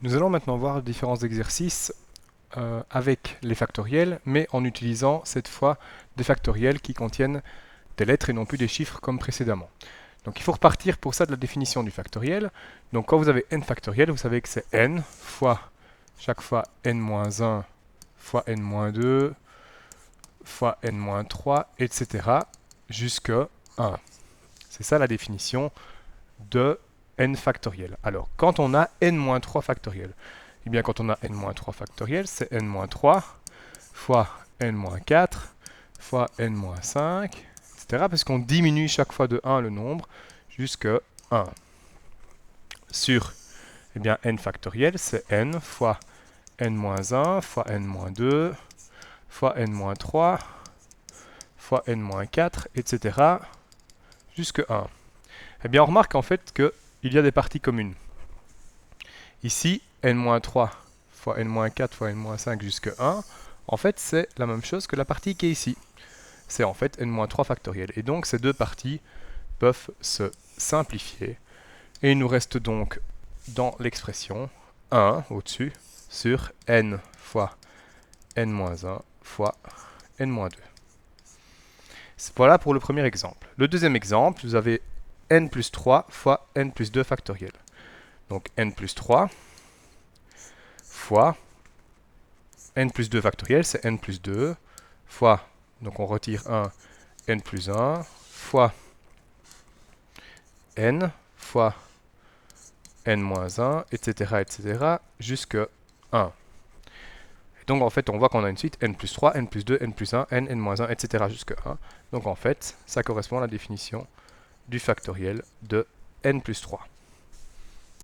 Nous allons maintenant voir différents exercices avec les factoriels, mais en utilisant cette fois des factoriels qui contiennent des lettres et non plus des chiffres comme précédemment. Donc il faut repartir pour ça de la définition du factoriel. Donc quand vous avez n factoriel, vous savez que c'est n fois chaque fois n-1 fois n-2 fois n-3, etc. jusqu'à 1. C'est ça la définition de n factoriel. Alors, quand on a n-3 factoriel, eh bien, quand on a n-3 factoriel, c'est n-3 fois n-4 fois n-5, etc. Parce qu'on diminue chaque fois de 1 le nombre jusqu'à 1. Sur eh bien, n factoriel, c'est n fois n-1 fois n-2 fois n-3 fois n-4, etc. jusqu'à 1. Eh bien, on remarque en fait qu'il y a des parties communes. Ici, n-3 fois n-4 fois n-5 jusqu'à 1, en fait, c'est la même chose que la partie qui est ici. C'est en fait n-3 factoriel. Et donc, ces deux parties peuvent se simplifier. Et il nous reste donc dans l'expression 1 au-dessus sur n fois n-1 fois n-2. Voilà pour le premier exemple. Le deuxième exemple, vous avez n plus 3 fois n plus 2 factoriel. Donc n plus 3 fois n plus 2 factoriel, c'est n plus 2, fois, donc on retire 1, n plus 1, fois n, fois n moins 1, etc., etc., jusqu'à 1. Et donc en fait, on voit qu'on a une suite n plus 3, n plus 2, n plus 1, n moins 1, etc., jusqu'à 1. Donc en fait, ça correspond à la définition du factoriel de n plus 3.